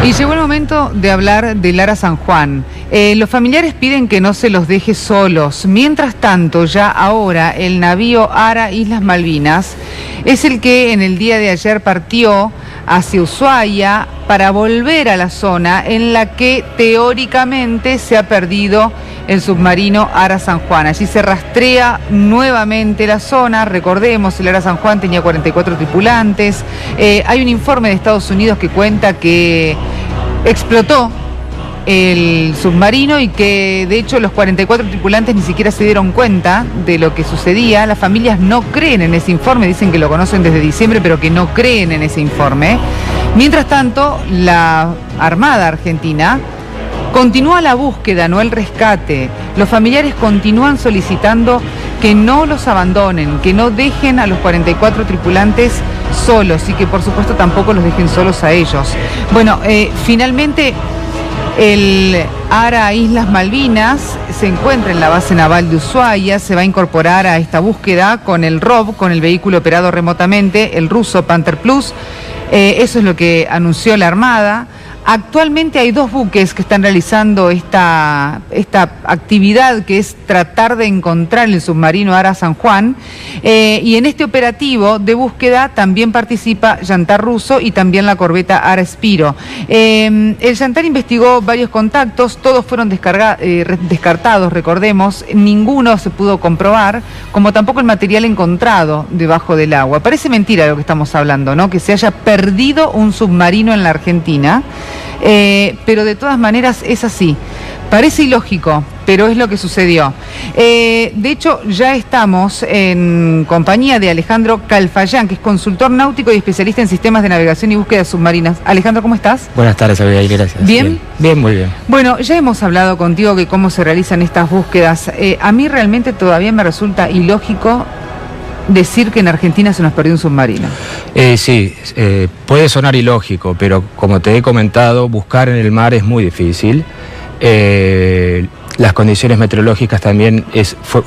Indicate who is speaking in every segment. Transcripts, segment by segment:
Speaker 1: Y llegó el momento de hablar del ARA San Juan. Los familiares piden que no se los deje solos. Mientras tanto, ya ahora, el navío ARA Islas Malvinas es el que en el día de ayer partió hacia Ushuaia para volver a la zona en la que teóricamente se ha perdido el submarino ARA San Juan. Allí se rastrea nuevamente la zona. Recordemos, el ARA San Juan tenía 44 tripulantes. Hay un informe de Estados Unidos que cuenta que explotó el submarino y que de hecho los 44 tripulantes ni siquiera se dieron cuenta de lo que sucedía. Las familias no creen en ese informe, dicen que lo conocen desde diciembre, pero que no creen en ese informe. Mientras tanto, la Armada Argentina continúa la búsqueda, no el rescate. Los familiares continúan solicitando que no los abandonen, que no dejen a los 44 tripulantes solos y que por supuesto tampoco los dejen solos a ellos. Bueno, finalmente el ARA Islas Malvinas se encuentra en la base naval de Ushuaia, se va a incorporar a esta búsqueda con el ROV, con el vehículo operado remotamente, el ruso Panther Plus. Eso es lo que anunció la Armada. Actualmente hay 2 buques que están realizando esta actividad, que es tratar de encontrar el submarino ARA San Juan, y en este operativo de búsqueda también participa Yantar ruso y también la corbeta ARA Spiro. El Yantar investigó varios contactos, todos fueron descartados, recordemos, ninguno se pudo comprobar, como tampoco el material encontrado debajo del agua. Parece mentira lo que estamos hablando, ¿no? Que se haya perdido un submarino en la Argentina. Pero de todas maneras es así. Parece ilógico, pero es lo que sucedió. De hecho, ya estamos en compañía de Alejandro Calfayán, que es consultor náutico y especialista en sistemas de navegación y búsqueda submarinas. Alejandro, ¿cómo estás?
Speaker 2: Buenas tardes, Abigail, gracias.
Speaker 1: ¿Bien?
Speaker 2: Bien, muy bien.
Speaker 1: Bueno, ya hemos hablado contigo de cómo se realizan estas búsquedas. A mí realmente todavía me resulta ilógico decir que en Argentina se nos perdió un submarino.
Speaker 2: Sí, puede sonar ilógico, pero como te he comentado, buscar en el mar es muy difícil. Las condiciones meteorológicas también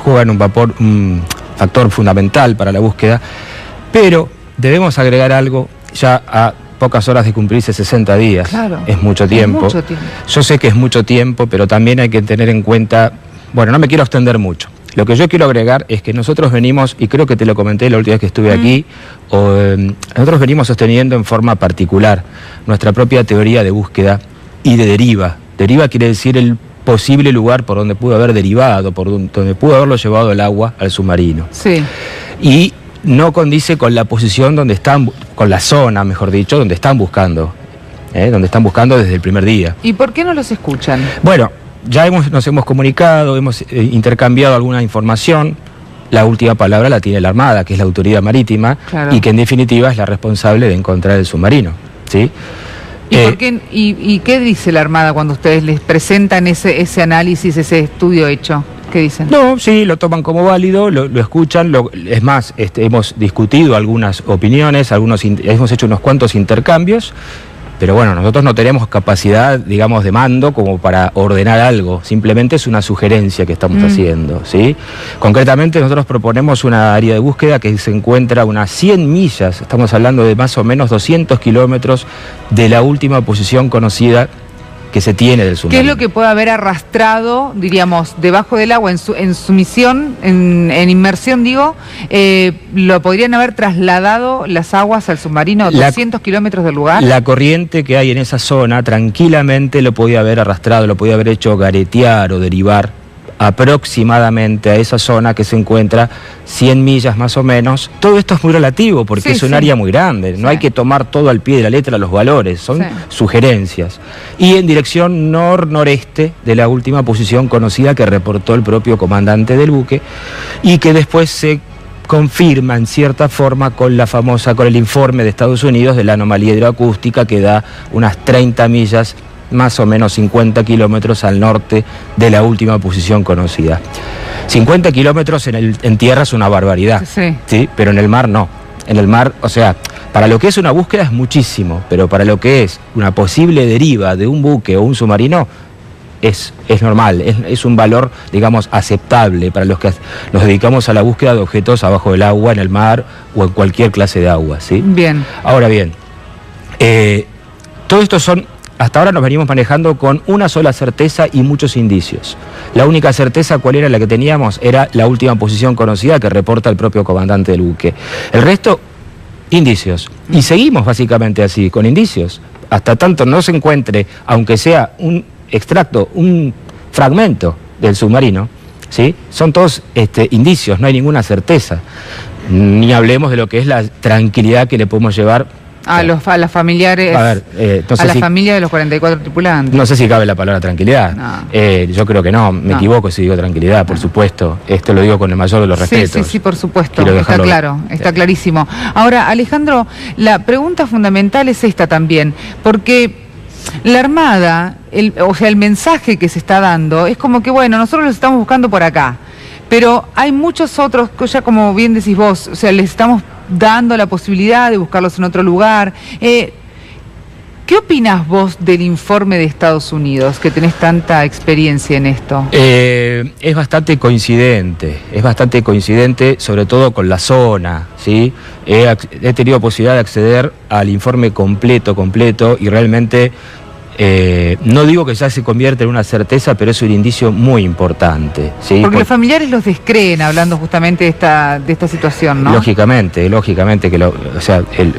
Speaker 2: juegan un factor fundamental para la búsqueda, pero debemos agregar algo ya a pocas horas de cumplirse 60 días.
Speaker 1: Claro,
Speaker 2: es mucho tiempo.
Speaker 1: Es mucho tiempo.
Speaker 2: Yo sé que es mucho tiempo, pero también hay que tener en cuenta, bueno, no me quiero extender mucho. Lo que yo quiero agregar es que nosotros venimos, y creo que te lo comenté la última vez que estuve aquí, nosotros venimos sosteniendo en forma particular nuestra propia teoría de búsqueda y de deriva. Deriva quiere decir el posible lugar por donde pudo haber derivado, por donde pudo haberlo llevado el agua al submarino.
Speaker 1: Sí.
Speaker 2: Y no condice con la posición donde están, con la zona, mejor dicho, donde están buscando, donde están buscando desde el primer día.
Speaker 1: ¿Y por qué no los escuchan?
Speaker 2: Bueno, ya nos hemos comunicado, hemos intercambiado alguna información. La última palabra la tiene la Armada, que es la autoridad marítima, claro, y que en definitiva es la responsable de encontrar el submarino, ¿sí?
Speaker 1: ¿Y qué dice la Armada cuando ustedes les presentan ese análisis, ese estudio hecho? ¿Qué dicen?
Speaker 2: No, sí, lo toman como válido, lo escuchan, es más, hemos discutido algunas opiniones, hemos hecho unos cuantos intercambios. Pero bueno, nosotros no tenemos capacidad, digamos, de mando como para ordenar algo. Simplemente es una sugerencia que estamos haciendo, ¿sí? Concretamente nosotros proponemos una área de búsqueda que se encuentra a unas 100 millas, estamos hablando de más o menos 200 kilómetros de la última posición conocida que se tiene del submarino.
Speaker 1: ¿Qué es lo que puede haber arrastrado, diríamos, debajo del agua en su misión, en inmersión, digo? ¿Lo podrían haber trasladado las aguas al submarino 200 kilómetros del lugar?
Speaker 2: La corriente que hay en esa zona tranquilamente lo podía haber arrastrado, lo podía haber hecho garetear o derivar aproximadamente a esa zona que se encuentra 100 millas más o menos. Todo esto es muy relativo porque es un área muy grande, no hay que tomar todo al pie de la letra los valores, son sugerencias. Y en dirección nor-noreste de la última posición conocida que reportó el propio comandante del buque y que después se confirma en cierta forma con el informe de Estados Unidos de la anomalía hidroacústica que da unas 30 millas más o menos 50 kilómetros al norte de la última posición conocida. 50 kilómetros en tierra es una barbaridad, ¿sí? Pero en el mar no. En el mar, o sea, para lo que es una búsqueda es muchísimo, pero para lo que es una posible deriva de un buque o un submarino es normal, es un valor, digamos, aceptable para los que nos dedicamos a la búsqueda de objetos abajo del agua, en el mar o en cualquier clase de agua, ¿sí?
Speaker 1: Bien.
Speaker 2: Ahora bien, todo esto son hasta ahora nos venimos manejando con una sola certeza y muchos indicios. La única certeza, ¿cuál era la que teníamos? Era la última posición conocida que reporta el propio comandante del buque. El resto, indicios. Y seguimos básicamente así, con indicios. Hasta tanto no se encuentre, aunque sea un extracto, un fragmento del submarino, ¿sí? Son todos indicios, no hay ninguna certeza. Ni hablemos de lo que es la tranquilidad que le podemos llevar a
Speaker 1: las familiares,
Speaker 2: no sé
Speaker 1: a la
Speaker 2: si,
Speaker 1: familia de los 44 tripulantes.
Speaker 2: No sé si cabe la palabra tranquilidad.
Speaker 1: No.
Speaker 2: Yo creo que no, me equivoco si digo tranquilidad, por supuesto. Esto lo digo con el mayor de los respetos.
Speaker 1: Sí, por supuesto. Está claro, está clarísimo. Ahora, Alejandro, la pregunta fundamental es esta también, porque la Armada, el mensaje que se está dando es como que, bueno, nosotros los estamos buscando por acá, pero hay muchos otros, ya como bien decís vos, o sea, les estamos dando la posibilidad de buscarlos en otro lugar. ¿Qué opinás vos del informe de Estados Unidos, que tenés tanta experiencia en esto?
Speaker 2: Es bastante coincidente, sobre todo con la zona, ¿sí? He tenido posibilidad de acceder al informe completo, y realmente no digo que ya se convierta en una certeza, pero es un indicio muy importante, ¿sí?
Speaker 1: Porque los familiares los descreen hablando justamente de esta situación, ¿no?
Speaker 2: Lógicamente que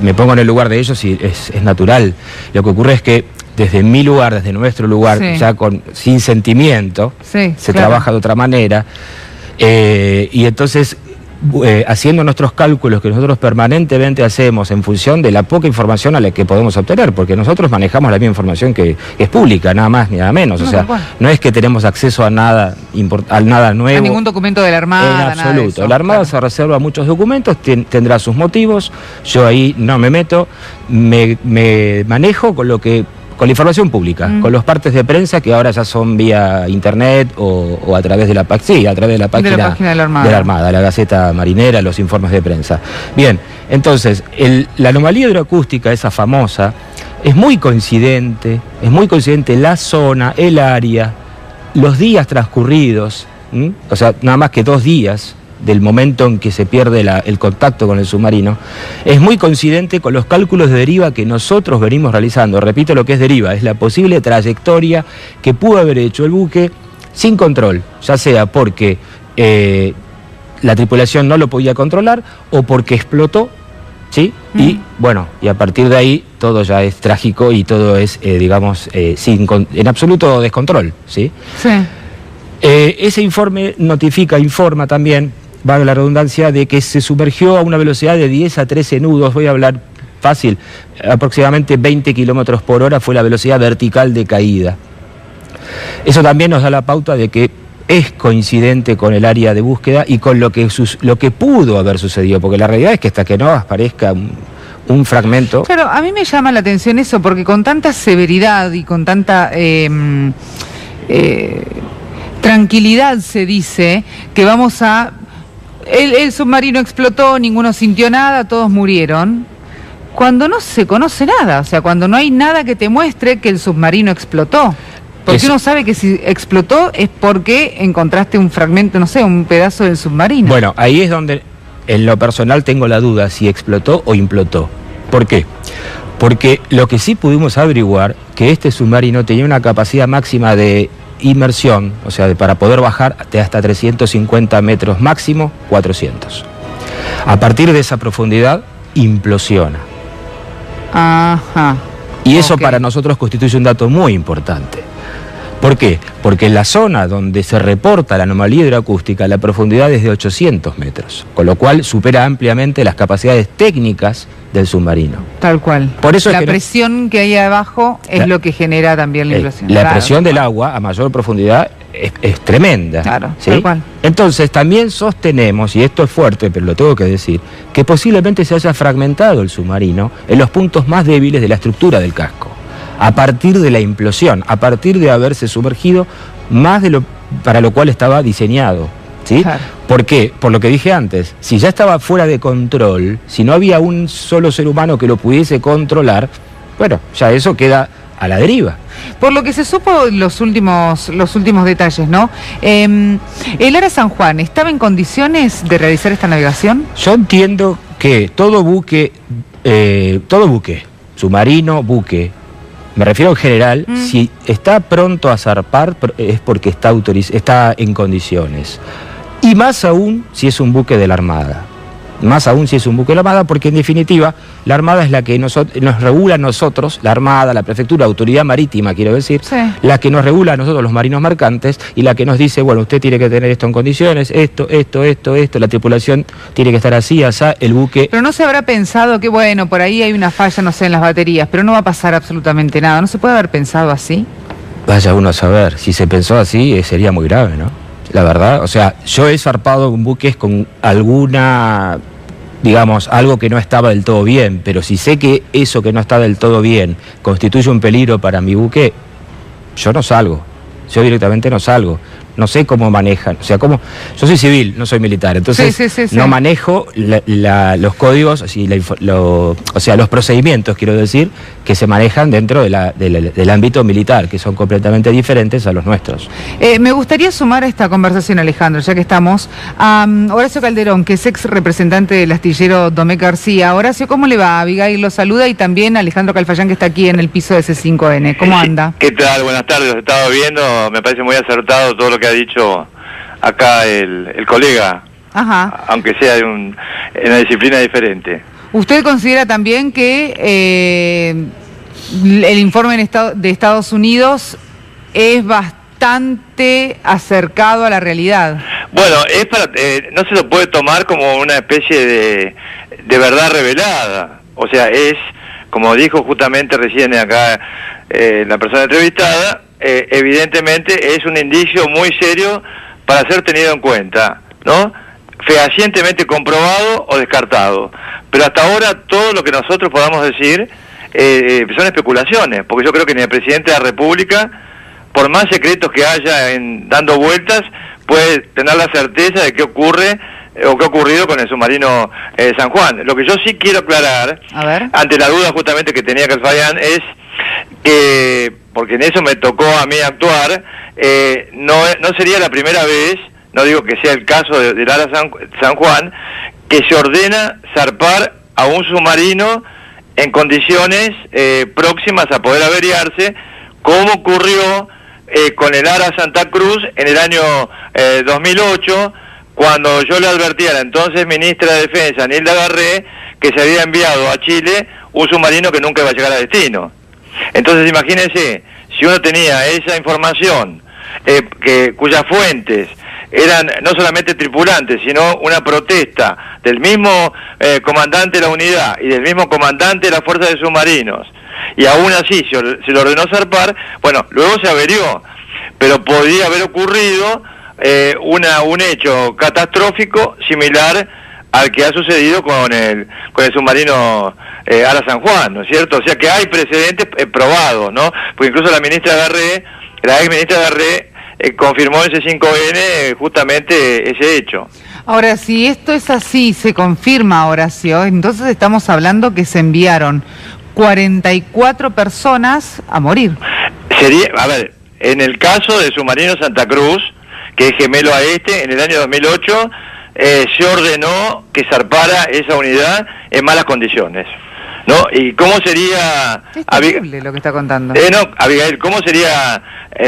Speaker 2: me pongo en el lugar de ellos y es natural. Lo que ocurre es que desde mi lugar, desde nuestro lugar, ya sin sentimiento, se trabaja de otra manera, y entonces haciendo nuestros cálculos que nosotros permanentemente hacemos en función de la poca información a la que podemos obtener, porque nosotros manejamos la misma información que es pública, nada más ni nada menos, no es que tenemos acceso a nada nuevo.
Speaker 1: A ningún documento de la Armada.
Speaker 2: En absoluto. La Armada se reserva muchos documentos, tendrá sus motivos, yo ahí no me meto, me manejo con la información pública, con los partes de prensa que ahora ya son vía internet o a través de la página de la Armada, la Gaceta Marinera, los informes de prensa. Bien, entonces, la anomalía hidroacústica, esa famosa, es muy coincidente la zona, el área, los días transcurridos, o sea, nada más que 2 días del momento en que se pierde el contacto con el submarino, es muy coincidente con los cálculos de deriva que nosotros venimos realizando. Repito lo que es deriva, es la posible trayectoria que pudo haber hecho el buque sin control, ya sea porque la tripulación no lo podía controlar o porque explotó, ¿sí? Y bueno, y a partir de ahí todo ya es trágico y todo es, en absoluto descontrol, ¿sí?
Speaker 1: Sí.
Speaker 2: Ese informe informa también, valga la redundancia, de que se sumergió a una velocidad de 10 a 13 nudos, voy a hablar fácil, aproximadamente 20 kilómetros por hora fue la velocidad vertical de caída. Eso también nos da la pauta de que es coincidente con el área de búsqueda y con lo que pudo haber sucedido, porque la realidad es que hasta que no aparezca un fragmento...
Speaker 1: Claro, a mí me llama la atención eso, porque con tanta severidad y con tanta... tranquilidad se dice que vamos a... El submarino explotó, ninguno sintió nada, todos murieron. Cuando no se conoce nada, o sea, cuando no hay nada que te muestre que el submarino explotó. Porque uno sabe que si explotó es porque encontraste un fragmento, no sé, un pedazo del submarino.
Speaker 2: Bueno, ahí es donde en lo personal tengo la duda si explotó o implotó. ¿Por qué? Porque lo que sí pudimos averiguar, que este submarino tenía una capacidad máxima de inmersión, o sea, para poder bajar de hasta 350 metros, máximo 400. A partir de esa profundidad, implosiona.
Speaker 1: Ajá.
Speaker 2: Y eso para nosotros constituye un dato muy importante. ¿Por qué? Porque en la zona donde se reporta la anomalía hidroacústica, la profundidad es de 800 metros, con lo cual supera ampliamente las capacidades técnicas del submarino.
Speaker 1: Tal cual.
Speaker 2: Por eso
Speaker 1: la presión que hay abajo es lo que genera también la implosión.
Speaker 2: La presión del agua a mayor profundidad es tremenda.
Speaker 1: Claro,
Speaker 2: ¿sí?
Speaker 1: Tal cual.
Speaker 2: Entonces también sostenemos, y esto es fuerte, pero lo tengo que decir, que posiblemente se haya fragmentado el submarino en los puntos más débiles de la estructura del casco, a partir de la implosión, a partir de haberse sumergido más de lo para lo cual estaba diseñado. ¿Sí?
Speaker 1: Claro.
Speaker 2: ¿Por qué? Por lo que dije antes, si ya estaba fuera de control, si no había un solo ser humano que lo pudiese controlar, bueno, ya eso queda a la deriva.
Speaker 1: Por lo que se supo los últimos detalles, ¿no? ¿El Ara San Juan estaba en condiciones de realizar esta navegación?
Speaker 2: Yo entiendo que todo buque, submarino, buque, Me refiero en general, si está pronto a zarpar es porque está en condiciones. Y más aún si es un buque de la Armada. Más aún si es un buque de la Armada, porque en definitiva la Armada es la que nos regula a nosotros, la Armada, la Prefectura, Autoridad Marítima, quiero decir,
Speaker 1: sí,
Speaker 2: la que nos regula a nosotros los marinos mercantes y la que nos dice, bueno, usted tiene que tener esto en condiciones, esto, la tripulación tiene que estar así, asá, el buque...
Speaker 1: Pero no se habrá pensado que, bueno, por ahí hay una falla, no sé, en las baterías, pero no va a pasar absolutamente nada. ¿No se puede haber pensado así?
Speaker 2: Vaya uno a saber, si se pensó así sería muy grave, ¿no? La verdad, o sea, yo he zarpado con buques con alguna, digamos, algo que no estaba del todo bien, pero si sé que eso que no está del todo bien constituye un peligro para mi buque, yo no salgo, yo directamente no salgo. No sé cómo manejan, o sea, yo soy civil, no soy militar, entonces
Speaker 1: sí.
Speaker 2: no manejo los códigos, o sea, los procedimientos, quiero decir, que se manejan dentro del ámbito militar, que son completamente diferentes a los nuestros.
Speaker 1: Me gustaría sumar a esta conversación, Alejandro, ya que estamos, a Horacio Calderón, que es ex representante del astillero Domecq García. Horacio, ¿cómo le va? Abigail lo saluda y también Alejandro Calfayán, que está aquí en el piso de C5N. ¿Cómo anda?
Speaker 3: ¿Qué tal? Buenas tardes, los estaba viendo, me parece muy acertado todo lo que ha dicho acá el colega,
Speaker 1: Ajá.
Speaker 3: aunque sea en una disciplina diferente.
Speaker 1: ¿Usted considera también que el informe de Estados Unidos es bastante acercado a la realidad?
Speaker 3: Bueno, no se lo puede tomar como una especie de verdad revelada, o sea, es, como dijo justamente recién acá la persona entrevistada, evidentemente es un indicio muy serio para ser tenido en cuenta, ¿no? Fehacientemente comprobado o descartado. Pero hasta ahora todo lo que nosotros podamos decir son especulaciones, porque yo creo que ni el presidente de la República, por más secretos que haya dando vueltas, puede tener la certeza de qué ocurre o qué ha ocurrido con el submarino San Juan. Lo que yo sí quiero aclarar, ante la duda justamente que tenía Calfayán, es que, porque en eso me tocó a mí actuar, no sería la primera vez, no digo que sea el caso del Ara San Juan, que se ordena zarpar a un submarino en condiciones próximas a poder averiarse, como ocurrió con el Ara Santa Cruz en el año 2008, cuando yo le advertí a la entonces ministra de Defensa, Nilda Garré, que se había enviado a Chile un submarino que nunca iba a llegar a destino. Entonces imagínense, si uno tenía esa información, cuyas fuentes eran no solamente tripulantes, sino una protesta del mismo comandante de la unidad y del mismo comandante de la Fuerza de Submarinos, y aún así se lo ordenó zarpar, bueno, luego se averió, pero podía haber ocurrido un hecho catastrófico similar al que ha sucedido con el submarino Ara San Juan, ¿no es cierto? O sea que hay precedentes probados, ¿no? Porque incluso la ex ministra Garré confirmó en C5N justamente ese hecho.
Speaker 1: Ahora, si esto es así, se confirma, Horacio, entonces estamos hablando que se enviaron 44 personas a morir.
Speaker 3: A ver, en el caso del submarino Santa Cruz, que es gemelo a en el año 2008, se ordenó que zarpara esa unidad en malas condiciones, ¿no? ¿Y cómo sería...
Speaker 1: Es terrible lo que está contando.
Speaker 3: No, Abigail, ¿cómo sería,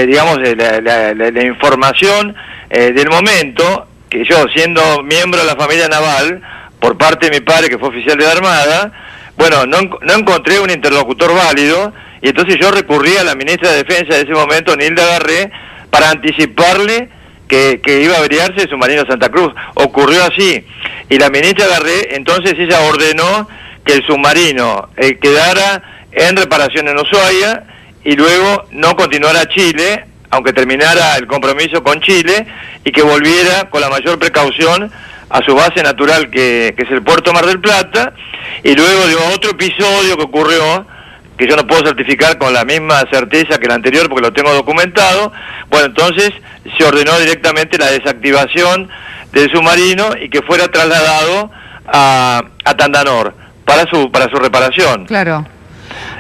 Speaker 3: digamos, la información del momento, que yo, siendo miembro de la familia naval, por parte de mi padre, que fue oficial de la Armada, bueno, no encontré un interlocutor válido, y entonces yo recurrí a la ministra de Defensa de ese momento, Nilda Garré, para anticiparle que iba a averiarse el submarino Santa Cruz. Ocurrió así, y la ministra Garré, entonces ella ordenó que el submarino quedara en reparación en Ushuaia, y luego no continuara a Chile, aunque terminara el compromiso con Chile, y que volviera con la mayor precaución a su base natural, que es el puerto Mar del Plata, y luego de otro episodio que ocurrió, que yo no puedo certificar con la misma certeza que el anterior porque lo tengo documentado, bueno, entonces se ordenó directamente la desactivación del submarino y que fuera trasladado a Tandanor para su reparación.
Speaker 1: Claro.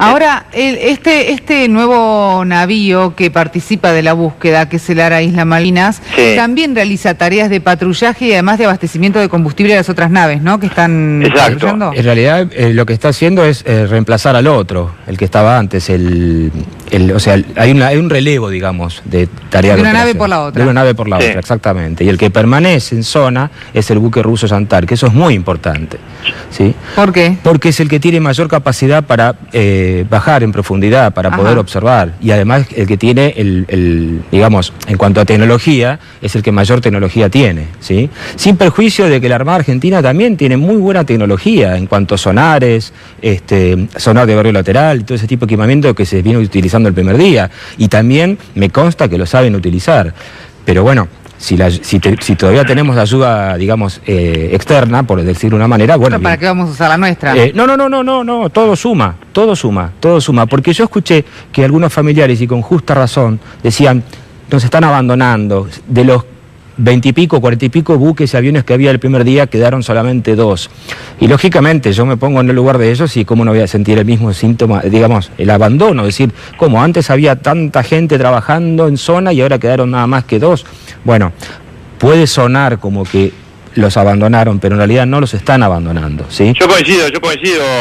Speaker 1: Ahora, este nuevo navío que participa de la búsqueda, que es el ARA Islas Malvinas,
Speaker 3: sí,
Speaker 1: también realiza tareas de patrullaje y además de abastecimiento de combustible a las otras naves, ¿no? Que están patrullando.
Speaker 2: En realidad, lo que está haciendo es reemplazar al otro, el que estaba antes. O sea, hay un relevo, digamos, de tareas
Speaker 1: de una nave por la otra.
Speaker 2: De una nave por la otra, exactamente. Y el que permanece en zona es el buque ruso Santar, que eso es muy importante, ¿sí?
Speaker 1: ¿Por qué?
Speaker 2: Porque es el que tiene mayor capacidad para bajar en profundidad, para poder observar. Y además el que tiene, digamos, en cuanto a tecnología, es el que mayor tecnología tiene, ¿sí? Sin perjuicio de que la Armada Argentina también tiene muy buena tecnología en cuanto a sonares, sonar de barrio lateral, todo ese tipo de equipamiento que se viene utilizando el primer día. Y también me consta que lo saben utilizar. Pero bueno, si todavía tenemos ayuda, digamos, externa, por decirlo de una manera, bueno...
Speaker 1: ¿Pero para qué vamos a usar la nuestra?
Speaker 2: No, todo suma, porque yo escuché que algunos familiares, y con justa razón, decían, nos están abandonando, de los 20 y pico, 40 y pico buques y aviones que había el primer día, quedaron solamente 2. Y lógicamente yo me pongo en el lugar de ellos y cómo no voy a sentir el mismo síntoma, digamos, el abandono, es decir, como antes había tanta gente trabajando en zona y ahora quedaron nada más que 2. Bueno, puede sonar como que los abandonaron, pero en realidad no los están abandonando, ¿sí?
Speaker 3: Yo coincido,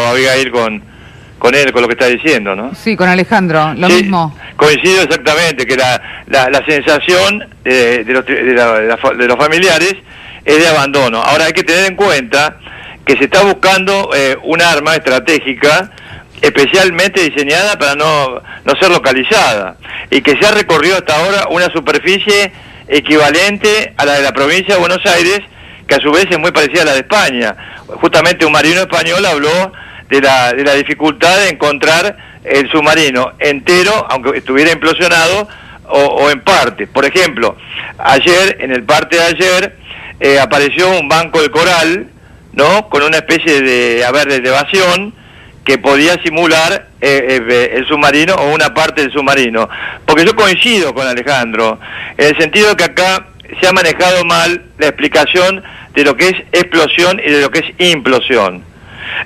Speaker 3: Abigail, con él, con lo que está diciendo, ¿no?
Speaker 1: Sí, con Alejandro, lo mismo.
Speaker 3: Coincido exactamente, que la sensación de los familiares es de abandono. Ahora hay que tener en cuenta que se está buscando un arma estratégica especialmente diseñada para no ser localizada, y que se ha recorrido hasta ahora una superficie equivalente a la de la provincia de Buenos Aires, que a su vez es muy parecida a la de España. Justamente un marino español habló de la dificultad de encontrar el submarino entero, aunque estuviera implosionado, o en parte. Por ejemplo, ayer, en el parte de ayer, apareció un banco de coral, ¿no?, con una especie de elevación que podía simular el submarino o una parte del submarino. Porque yo coincido con Alejandro, en el sentido que acá se ha manejado mal la explicación de lo que es explosión y de lo que es implosión.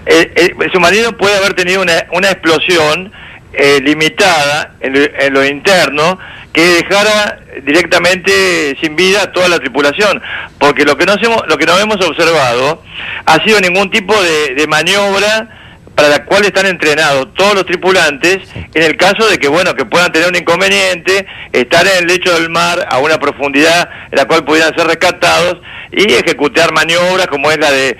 Speaker 3: El submarino puede haber tenido una explosión limitada en lo interno, que dejara directamente sin vida a toda la tripulación, porque lo que no hemos observado ha sido ningún tipo de maniobra para la cual están entrenados todos los tripulantes, en el caso de que que puedan tener un inconveniente, estar en el lecho del mar a una profundidad en la cual pudieran ser rescatados y ejecutar maniobras como es la de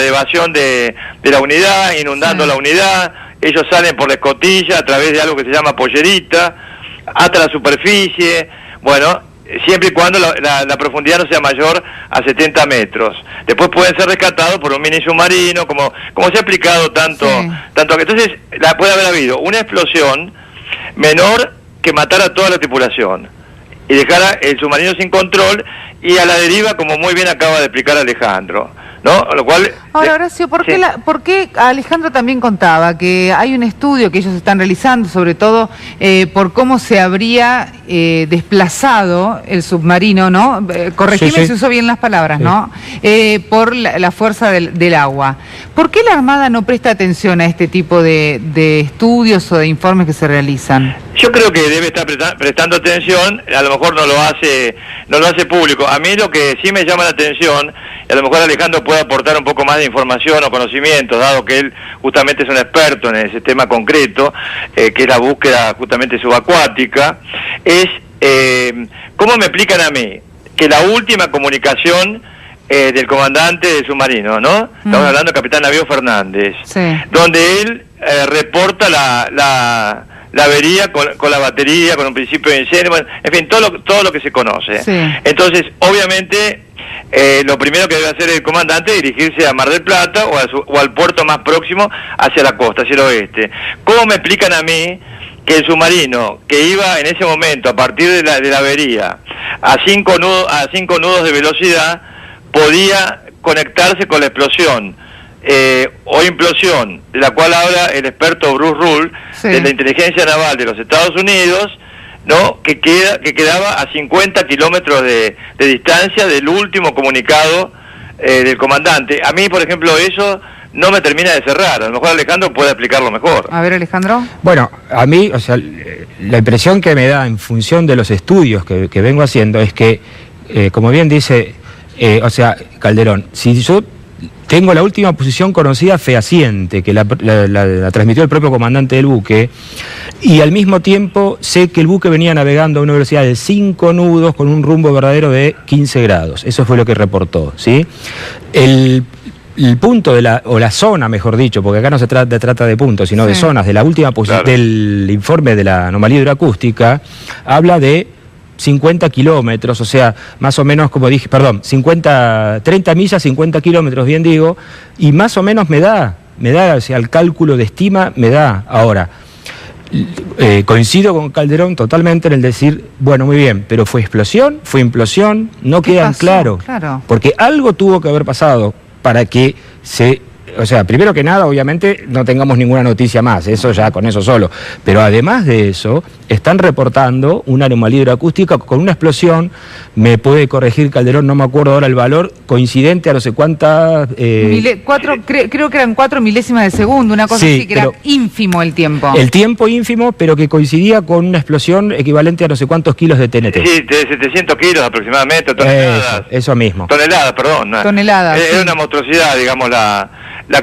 Speaker 3: evasión de la unidad, inundando la unidad. Ellos salen por la escotilla a través de algo que se llama pollerita hasta la superficie, siempre y cuando la profundidad no sea mayor a 70 metros. Después pueden ser rescatados por un mini submarino, como se ha explicado tanto. Entonces, puede haber habido una explosión menor que matara a toda la tripulación y dejara el submarino sin control y a la deriva, como muy bien acaba de explicar Alejandro, ¿no? Lo cual...
Speaker 1: Ahora, Horacio, ¿por qué Alejandro también contaba que hay un estudio que ellos están realizando, sobre todo por cómo se habría desplazado el submarino, ¿no? Corregime si uso bien las palabras, ¿no? Por la fuerza del agua. ¿Por qué la Armada no presta atención a este tipo de estudios o de informes que se realizan?
Speaker 3: Yo creo que debe estar prestando atención, a lo mejor no lo hace público. A mí lo que sí me llama la atención, y a lo mejor Alejandro puede aportar un poco más de información o conocimiento, dado que él justamente es un experto en ese tema concreto, que es la búsqueda justamente subacuática, es cómo me explican a mí que la última comunicación del comandante del submarino, ¿no? Estamos hablando del capitán Navío Fernández, donde él reporta la avería con la batería, con un principio de incendio, en fin, todo lo que se conoce. Entonces, obviamente, lo primero que debe hacer el comandante es dirigirse a Mar del Plata o al puerto más próximo hacia la costa, hacia el oeste. ¿Cómo me explican a mí que el submarino que iba en ese momento, a partir de la avería, a 5 nudos de velocidad, podía conectarse con la explosión o implosión, de la cual habla el experto Bruce Rule, de la inteligencia naval de los Estados Unidos, ¿no?, que quedaba a 50 kilómetros de distancia del último comunicado del comandante? A mí, por ejemplo, eso no me termina de cerrar. A lo mejor Alejandro puede explicarlo mejor.
Speaker 1: A ver, Alejandro.
Speaker 2: Bueno, a mí, o sea, la impresión que me da en función de los estudios que vengo haciendo es que, como bien dice, o sea, Calderón, si yo tengo la última posición conocida fehaciente, que la transmitió el propio comandante del buque, y al mismo tiempo sé que el buque venía navegando a una velocidad de 5 nudos con un rumbo verdadero de 15 grados. Eso fue lo que reportó, ¿sí? El punto o la zona, mejor dicho, porque acá no se trata de puntos, sino de zonas de la última posición del informe de la anomalía hidroacústica, habla de 50 kilómetros, o sea, más o menos, como dije, 30 millas, 50 kilómetros, bien digo, y más o menos me da, o sea, el cálculo de estima me da. Ahora, coincido con Calderón totalmente en el decir, bueno, muy bien, pero ¿fue explosión? ¿Fue implosión? No quedan claro, porque algo tuvo que haber pasado para que o sea, primero que nada, obviamente, no tengamos ninguna noticia más, eso ya con eso solo. Pero además de eso, están reportando una anomalía hidroacústica con una explosión, me puede corregir Calderón, no me acuerdo ahora el valor, coincidente a no sé cuántas...
Speaker 1: creo que eran 4 milésimas de segundo, una cosa así, que era ínfimo el tiempo. El tiempo
Speaker 2: ínfimo, pero que coincidía con una explosión equivalente a no sé cuántos kilos de TNT.
Speaker 3: Sí, de 700 kilos aproximadamente, toneladas.
Speaker 2: Eso mismo.
Speaker 3: Toneladas, perdón.
Speaker 1: Toneladas.
Speaker 3: Era una monstruosidad, digamos, la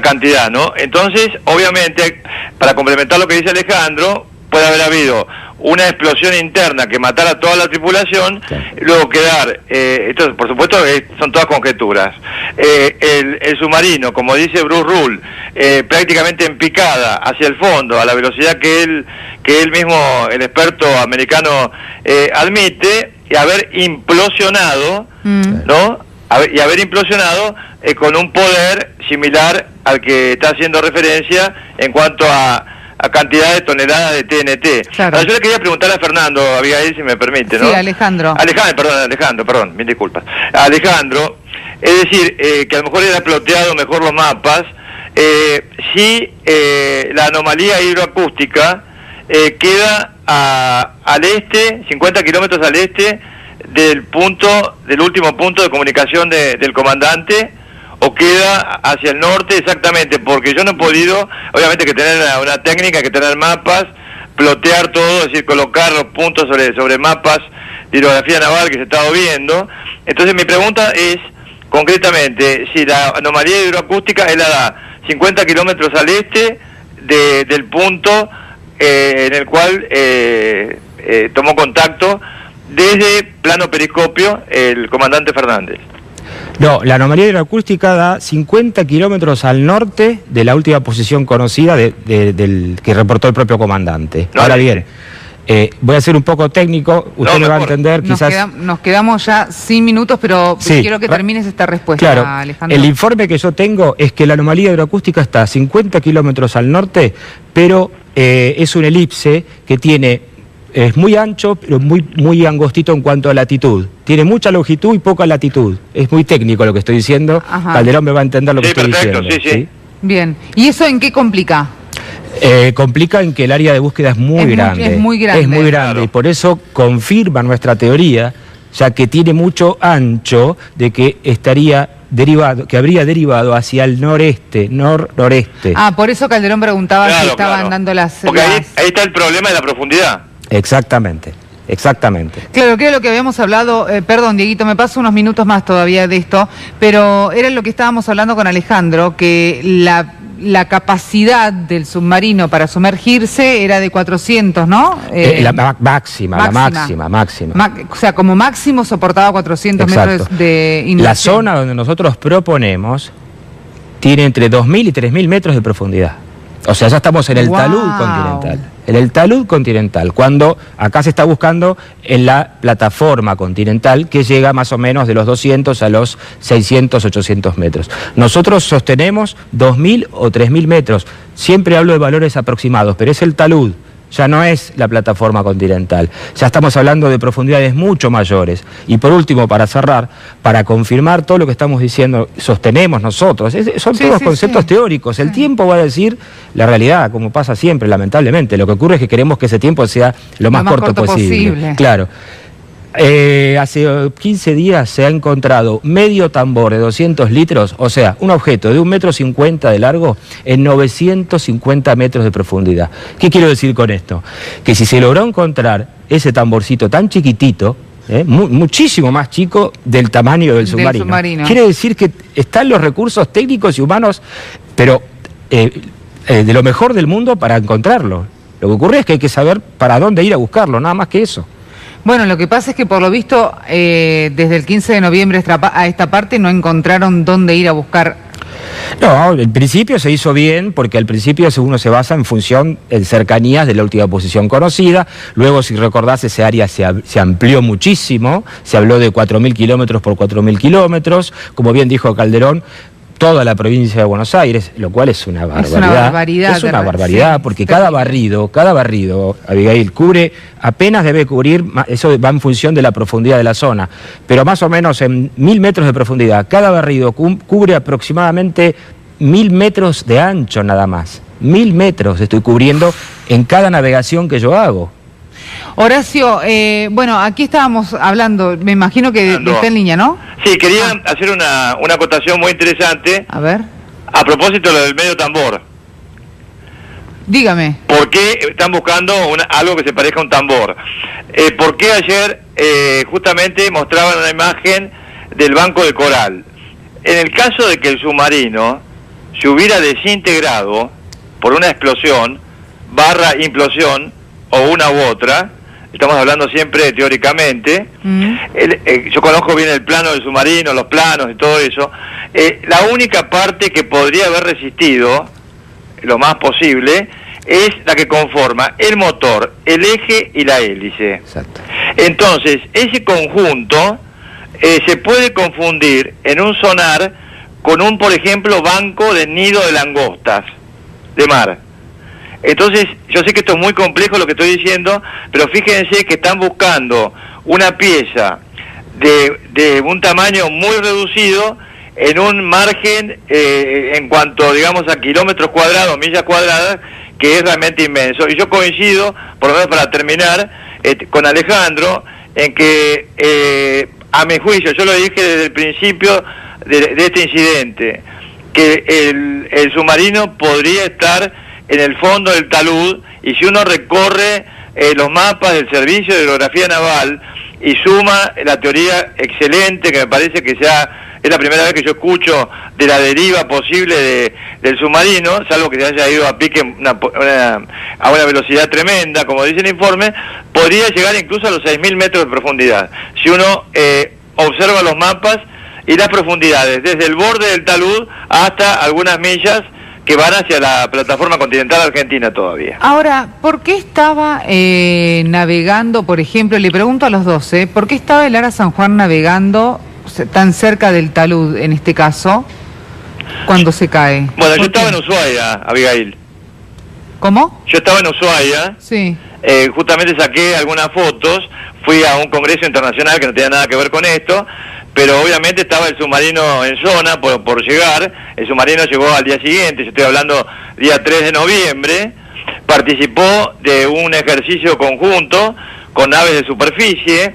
Speaker 3: cantidad, ¿no? Entonces, obviamente, para complementar lo que dice Alejandro, puede haber habido una explosión interna que matara a toda la tripulación, luego quedar, esto por supuesto son todas conjeturas, el submarino, como dice Bruce Rule, prácticamente en picada hacia el fondo, a la velocidad que él mismo, el experto americano, admite, y haber implosionado, ¿no? Y haber implosionado con un poder similar al que está haciendo referencia en cuanto a cantidad de toneladas de TNT. Claro. Ahora, yo le quería preguntar a Fernando, Abigail, si me permite, ¿no?
Speaker 1: Sí, Alejandro,
Speaker 3: mil disculpas. Alejandro, es decir, que a lo mejor era ploteado mejor los mapas, si la anomalía hidroacústica queda al este, 50 kilómetros al este, del último punto de comunicación del comandante, o queda hacia el norte exactamente, porque yo no he podido, obviamente que tener una técnica, que tener mapas, plotear todo, es decir, colocar los puntos sobre mapas de hidrografía naval que se ha estado viendo. Entonces mi pregunta es, concretamente, si la anomalía hidroacústica es la da 50 kilómetros al este del punto en el cual tomó contacto desde plano periscopio el comandante Fernández.
Speaker 2: No, la anomalía hidroacústica da 50 kilómetros al norte de la última posición conocida del que reportó el propio comandante. No, ahora bien, voy a ser un poco técnico, usted me va a entender, quizás...
Speaker 1: Nos quedamos ya sin minutos, pero quiero que termines esta respuesta,
Speaker 2: claro,
Speaker 1: Alejandro.
Speaker 2: El informe que yo tengo es que la anomalía hidroacústica está a 50 kilómetros al norte, pero es una elipse que es muy ancho, pero muy angostito en cuanto a latitud. Tiene mucha longitud y poca latitud. Es muy técnico lo que estoy diciendo. Ajá. Calderón me va a entender lo que estoy diciendo.
Speaker 3: Sí.
Speaker 1: Bien. ¿Y eso en qué complica?
Speaker 2: Complica en que el área de búsqueda es muy grande.
Speaker 1: Es muy grande.
Speaker 2: Es muy grande. Claro. Y por eso confirma nuestra teoría, ya que tiene mucho ancho, de que habría derivado hacia el noreste.
Speaker 1: Por eso Calderón preguntaba si estaban dando las...
Speaker 3: Porque ahí está el problema de la profundidad.
Speaker 2: Exactamente.
Speaker 1: Claro, que era lo que habíamos hablado, perdón, Dieguito, me paso unos minutos más todavía de esto, pero era lo que estábamos hablando con Alejandro, que la capacidad del submarino para sumergirse era de 400, ¿no?
Speaker 2: La máxima.
Speaker 1: O sea, como máximo soportaba 400 metros de inmersión.
Speaker 2: La zona donde nosotros proponemos tiene entre 2.000 y 3.000 metros de profundidad. O sea, ya estamos en el talud continental. En el talud continental, cuando acá se está buscando en la plataforma continental que llega más o menos de los 200 a los 600, 800 metros. Nosotros sostenemos 2.000 o 3.000 metros. Siempre hablo de valores aproximados, pero es el talud. Ya no es la plataforma continental, ya estamos hablando de profundidades mucho mayores. Y por último, para cerrar, para confirmar todo lo que estamos diciendo, sostenemos nosotros, son todos conceptos teóricos, el tiempo va a decir la realidad, como pasa siempre, lamentablemente. Lo que ocurre es que queremos que ese tiempo sea lo más corto posible. Claro. Hace 15 días se ha encontrado medio tambor de 200 litros, o sea, un objeto de 1,50 m de largo en 950 metros de profundidad. ¿Qué quiero decir con esto? Que si se logró encontrar ese tamborcito tan chiquitito, muchísimo más chico del tamaño del submarino. Quiere decir que están los recursos técnicos y humanos, pero de lo mejor del mundo para encontrarlo. Lo que ocurre es que hay que saber para dónde ir a buscarlo, nada más que eso.
Speaker 1: Bueno, lo que pasa es que por lo visto desde el 15 de noviembre a esta parte no encontraron dónde ir a buscar.
Speaker 2: No, el principio se hizo bien porque al principio uno se basa en función de cercanías de la última posición conocida. Luego, si recordás, ese área se amplió muchísimo, se habló de 4.000 kilómetros por 4.000 kilómetros, como bien dijo Calderón, toda la provincia de Buenos Aires, lo cual es una barbaridad. Es una barbaridad, porque cada barrido, Abigail, apenas debe cubrir, eso va en función de la profundidad de la zona, pero más o menos en 1.000 metros de profundidad, cada barrido cubre aproximadamente 1.000 metros de ancho nada más. 1.000 metros estoy cubriendo en cada navegación que yo hago.
Speaker 1: Horacio, bueno, aquí estábamos hablando, me imagino que está en línea, ¿no?
Speaker 3: Sí, quería hacer una acotación muy interesante.
Speaker 1: A ver.
Speaker 3: A propósito de lo del medio tambor.
Speaker 1: Dígame.
Speaker 3: ¿Por qué están buscando algo que se parezca a un tambor? ¿Por qué ayer justamente mostraban una imagen del Banco de Coral? En el caso de que el submarino se hubiera desintegrado por una explosión, / implosión, o una u otra, estamos hablando siempre teóricamente, yo conozco bien el plano del submarino, los planos y todo eso, la única parte que podría haber resistido, lo más posible, es la que conforma el motor, el eje y la hélice.
Speaker 2: Exacto.
Speaker 3: Entonces, ese conjunto se puede confundir en un sonar con un, por ejemplo, banco de nido de langostas de mar. Entonces, yo sé que esto es muy complejo lo que estoy diciendo, pero fíjense que están buscando una pieza de un tamaño muy reducido en un margen en cuanto, digamos, a kilómetros cuadrados, millas cuadradas, que es realmente inmenso. Y yo coincido, por lo menos para terminar, con Alejandro, en que, a mi juicio, yo lo dije desde el principio de este incidente, que el submarino podría estar en el fondo del talud, y si uno recorre los mapas del Servicio de Hidrografía Naval y suma la teoría excelente, que me parece que ya es la primera vez que yo escucho de la deriva posible del submarino, salvo que se haya ido a pique a una velocidad tremenda, como dice el informe, podría llegar incluso a los 6.000 metros de profundidad. Si uno observa los mapas y las profundidades, desde el borde del talud hasta algunas millas que van hacia la plataforma continental argentina todavía.
Speaker 1: Ahora, ¿por qué estaba navegando, por ejemplo, le pregunto a los dos, ¿por qué estaba el Ara San Juan navegando tan cerca del talud, en este caso, cuando se cae?
Speaker 3: Bueno, yo estaba en Ushuaia, Abigail.
Speaker 1: ¿Cómo?
Speaker 3: Yo estaba en Ushuaia.
Speaker 1: Sí.
Speaker 3: Justamente saqué algunas fotos, fui a un congreso internacional que no tenía nada que ver con esto, pero obviamente estaba el submarino en zona por llegar. El submarino llegó al día siguiente, yo estoy hablando día 3 de noviembre, participó de un ejercicio conjunto con naves de superficie,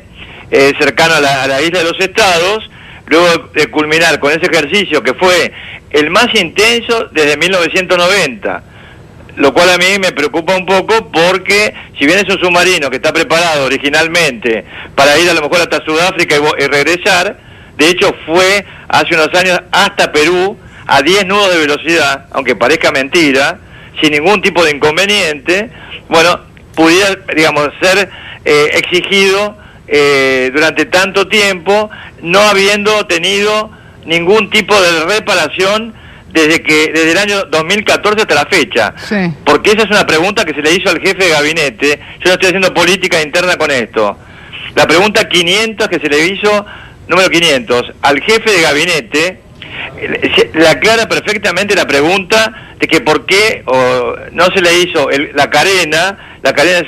Speaker 3: cercano a la isla de los Estados, luego de culminar con ese ejercicio que fue el más intenso desde 1990, lo cual a mí me preocupa un poco porque si bien es un submarino que está preparado originalmente para ir a lo mejor hasta Sudáfrica y regresar, de hecho fue hace unos años hasta Perú a 10 nudos de velocidad, aunque parezca mentira, sin ningún tipo de inconveniente, bueno, pudiera, digamos, ser exigido durante tanto tiempo, no habiendo tenido ningún tipo de reparación desde el año 2014 hasta la fecha. Sí. Porque esa es una pregunta que se le hizo al jefe de gabinete. Yo no estoy haciendo política interna con esto. La pregunta 500 que se le hizo, número 500, al jefe de gabinete, le aclara perfectamente la pregunta de que por qué no se le hizo la carena. La carena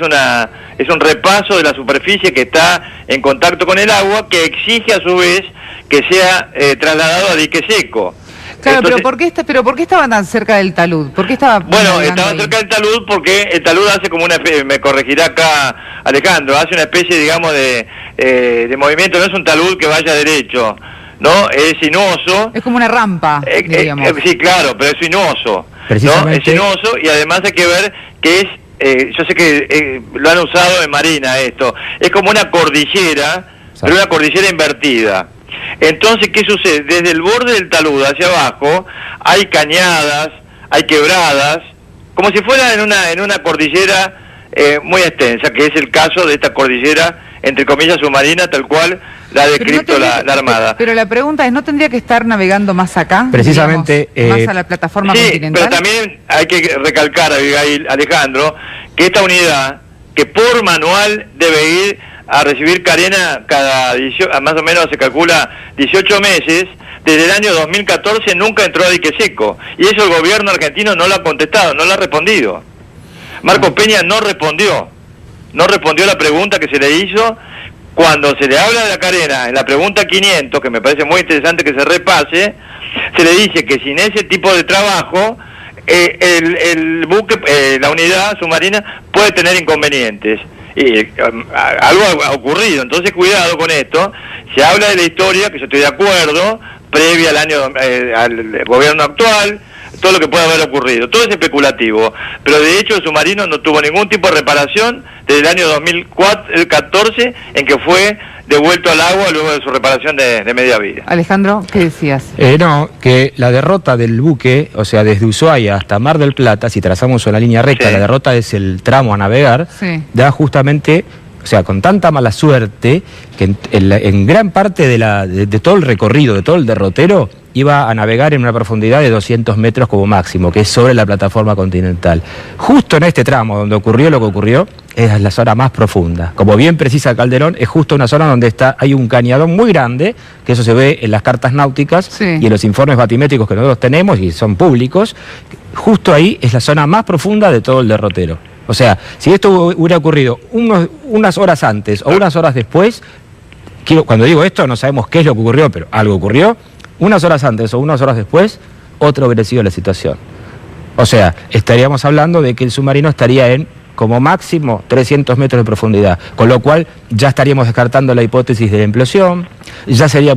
Speaker 3: es un repaso de la superficie que está en contacto con el agua, que exige a su vez que sea trasladado a dique seco.
Speaker 1: Claro,
Speaker 3: Entonces,
Speaker 1: pero ¿por qué estaban tan cerca del talud? ¿Por qué estaba
Speaker 3: bueno,
Speaker 1: navegando
Speaker 3: estaba
Speaker 1: ahí?
Speaker 3: cerca del talud porque el talud hace como una especie, me corregirá acá Alejandro, hace una especie, digamos, de movimiento, no es un talud que vaya derecho, ¿no? Es sinuoso.
Speaker 1: Es como una rampa, diríamos.
Speaker 3: Sí, claro, pero es sinuoso, ¿no?
Speaker 2: Precisamente.
Speaker 3: Es sinuoso y además hay que ver que es, yo sé que lo han usado en Marina esto, es como una cordillera, pero una cordillera invertida. Entonces, ¿qué sucede? Desde el borde del talud hacia abajo hay cañadas, hay quebradas, como si fuera en una cordillera muy extensa, que es el caso de esta cordillera, entre comillas, submarina, tal cual la ha descrito la Armada.
Speaker 1: Pero la pregunta es, ¿no tendría que estar navegando más acá?
Speaker 2: Precisamente,
Speaker 1: digamos, más a la plataforma
Speaker 3: Sí,
Speaker 1: continental.
Speaker 3: pero también hay que recalcar, Abigail, Alejandro, que esta unidad, que por manual debe ir a recibir carena cada 18, más o menos se calcula 18 meses, desde el año 2014 nunca entró a dique seco. Y eso el gobierno argentino no lo ha contestado, no lo ha respondido. Marcos Peña no respondió la pregunta que se le hizo. Cuando se le habla de la carena, en la pregunta 500, que me parece muy interesante que se repase, se le dice que sin ese tipo de trabajo, el buque, la unidad submarina puede tener inconvenientes. Y algo ha ocurrido, entonces cuidado con esto. Se habla de la historia, que yo estoy de acuerdo, previa al gobierno actual, todo lo que puede haber ocurrido, todo es especulativo, pero de hecho el submarino no tuvo ningún tipo de reparación desde el año 2014 en que fue devuelto al agua luego de su reparación de media vida.
Speaker 1: Alejandro, ¿qué decías?
Speaker 2: No, que la derrota del buque, o sea, desde Ushuaia hasta Mar del Plata, si trazamos una línea recta,
Speaker 3: Sí.
Speaker 2: la derrota es el tramo a navegar,
Speaker 1: Sí.
Speaker 2: da justamente, o sea, con tanta mala suerte, que en gran parte de todo el recorrido, de todo el derrotero, iba a navegar en una profundidad de 200 metros como máximo, que es sobre la plataforma continental. Justo en este tramo donde ocurrió lo que ocurrió, es la zona más profunda. Como bien precisa Calderón, es justo una zona donde hay un cañadón muy grande, que eso se ve en las cartas náuticas
Speaker 1: Sí.
Speaker 2: y en los informes batimétricos que nosotros tenemos y son públicos. Justo ahí es la zona más profunda de todo el derrotero. O sea, si esto hubiera ocurrido unas horas antes o unas horas después, cuando digo esto no sabemos qué es lo que ocurrió, pero algo ocurrió. Unas horas antes o unas horas después, otra hubiera sido la situación. O sea, estaríamos hablando de que el submarino estaría en, como máximo, 300 metros de profundidad, con lo cual ya estaríamos descartando la hipótesis de la implosión, ya sería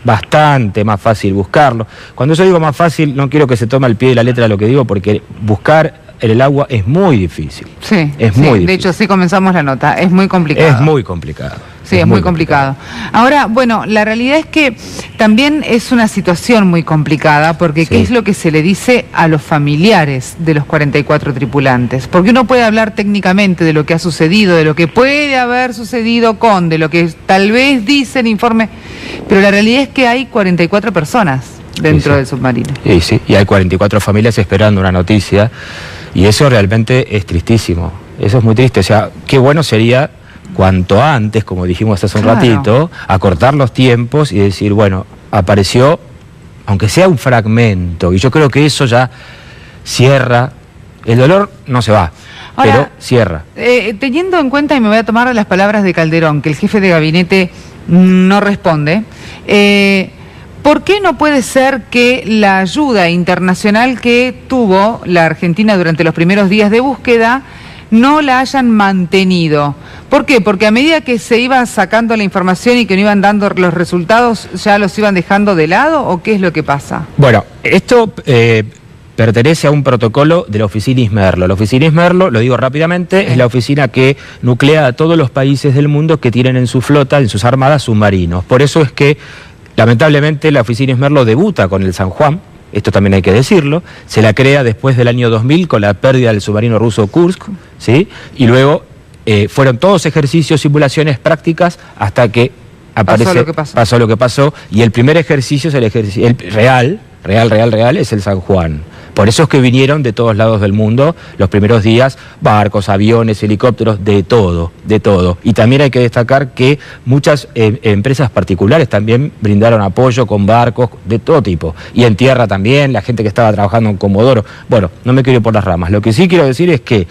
Speaker 2: bastante más fácil buscarlo. Cuando yo digo más fácil, no quiero que se tome al pie de la letra lo que digo, porque buscar en el agua es muy difícil.
Speaker 1: Sí,
Speaker 2: es muy difícil.
Speaker 1: De hecho, sí comenzamos la nota, es muy complicado.
Speaker 2: Es muy complicado.
Speaker 1: Sí, es muy complicado. Ahora, bueno, la realidad es que también es una situación muy complicada, porque
Speaker 2: Sí.
Speaker 1: ¿qué es lo que se le dice a los familiares de los 44 tripulantes? Porque uno puede hablar técnicamente de lo que ha sucedido, de lo que puede haber sucedido de lo que tal vez dice el informe, pero la realidad es que hay 44 personas dentro
Speaker 2: Sí.
Speaker 1: del submarino.
Speaker 2: Sí, y hay 44 familias esperando una noticia, y eso realmente es tristísimo. Eso es muy triste. O sea, qué bueno sería cuanto antes, como dijimos hace un
Speaker 1: Claro.
Speaker 2: ratito, acortar los tiempos y decir, bueno, apareció, aunque sea un fragmento, y yo creo que eso ya cierra, el dolor no se va,
Speaker 1: Ahora,
Speaker 2: pero cierra.
Speaker 1: Teniendo en cuenta, y me voy a tomar las palabras de Calderón, que el jefe de gabinete no responde, ¿por qué no puede ser que la ayuda internacional que tuvo la Argentina durante los primeros días de búsqueda no la hayan mantenido? ¿Por qué? Porque a medida que se iba sacando la información y que no iban dando los resultados, ¿ya los iban dejando de lado o qué es lo que pasa?
Speaker 2: Bueno, esto pertenece a un protocolo de la oficina Ismerlo. La oficina Ismerlo, lo digo rápidamente, es la oficina que nuclea a todos los países del mundo que tienen en su flota, en sus armadas, submarinos. Por eso es que, lamentablemente, la oficina Ismerlo debuta con el San Juan. Esto también hay que decirlo, se la crea después del año 2000 con la pérdida del submarino ruso Kursk, ¿sí? Y luego fueron todos ejercicios, simulaciones prácticas hasta que
Speaker 1: Pasó lo que pasó.
Speaker 2: pasó lo que pasó, y el primer ejercicio es el real, es el San Juan. Por eso es que vinieron de todos lados del mundo los primeros días, barcos, aviones, helicópteros, de todo. Y también hay que destacar que muchas empresas particulares también brindaron apoyo con barcos de todo tipo. Y en tierra también, la gente que estaba trabajando en Comodoro. Bueno, no me quiero ir por las ramas. Lo que sí quiero decir es que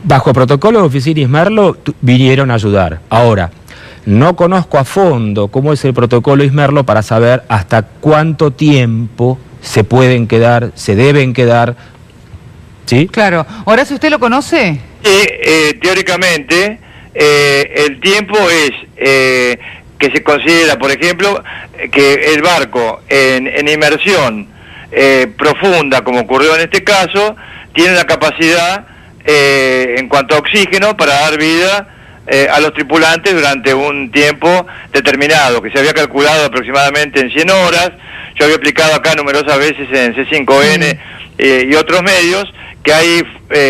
Speaker 2: bajo protocolo de oficina Ismerlo vinieron a ayudar. Ahora, no conozco a fondo cómo es el protocolo Ismerlo para saber hasta cuánto tiempo se pueden quedar, se deben quedar, ¿sí?
Speaker 1: Claro. Horacio, ¿usted lo conoce?
Speaker 3: Teóricamente, el tiempo es que se considera, por ejemplo, que el barco en inmersión profunda, como ocurrió en este caso, tiene la capacidad en cuanto a oxígeno para dar vida a los tripulantes durante un tiempo determinado, que se había calculado aproximadamente en 100 horas. Yo había explicado acá numerosas veces en C5N y otros medios que hay